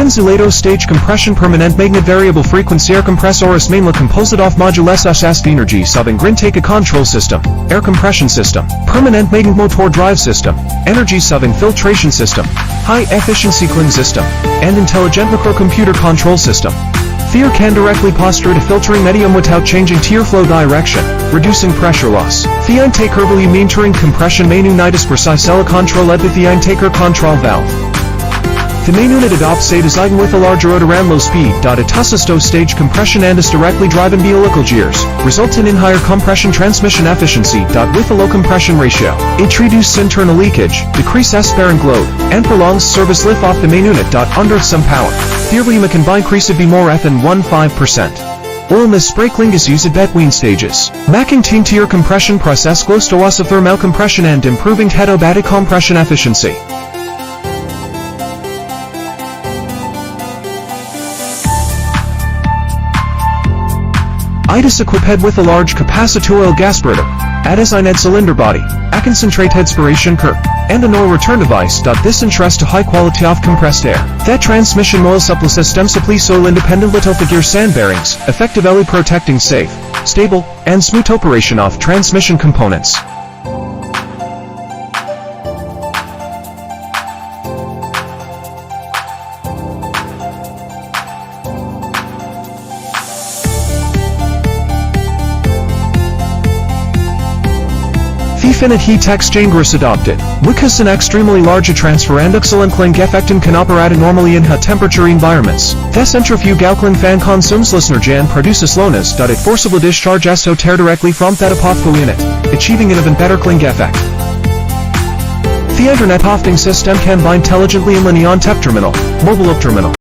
Consulato stage compression permanent magnet variable frequency aircompressors mainly composed of modules as energy saving grintake control system, air compression system, permanent magnet motor drive system, energy saving filtration system, high efficiency clean system, and intelligent microcomputer control system. Fear can directly posture to filtering medium without changing tear flow direction, reducing pressure loss. The intaker will maintaining compression main unitas precise control at the intaker control valve. The main unit adopts a design with a larger rotor and low speed. It assisto stage compression and is directly driven by helical gears, resulting in higher compression transmission efficiency. With a low compression ratio, it reduces internal leakage, decreases aspirant load, and prolongs service lift off the main unit. Under some power, theory can by increase it be more than 15%. Oil miss spraykling is used at between stages, making tier compression process close to loss of thermal compression and improving head-o-batic compression efficiency. It is equipped with a large capacitor gas spreader, a designed cylinder body, a concentrate expiration curve, and an oil return device. This ensures to high quality of compressed air. That transmission oil supply system supplies oil independent little gear sand bearings, effectively protecting safe, stable, and smooth operation of transmission components. Infinite heat exchanger is adopted, because an extremely large transfer and excellent cooling effect can operate normally in high temperature environments. The centrifugal cooling fan consumes less energy and produces slowness. It forcibly discharges hot air directly from that flow unit, achieving an even better cooling effect. The internet hosting system can bind intelligently in linear tap terminal, mobile up terminal.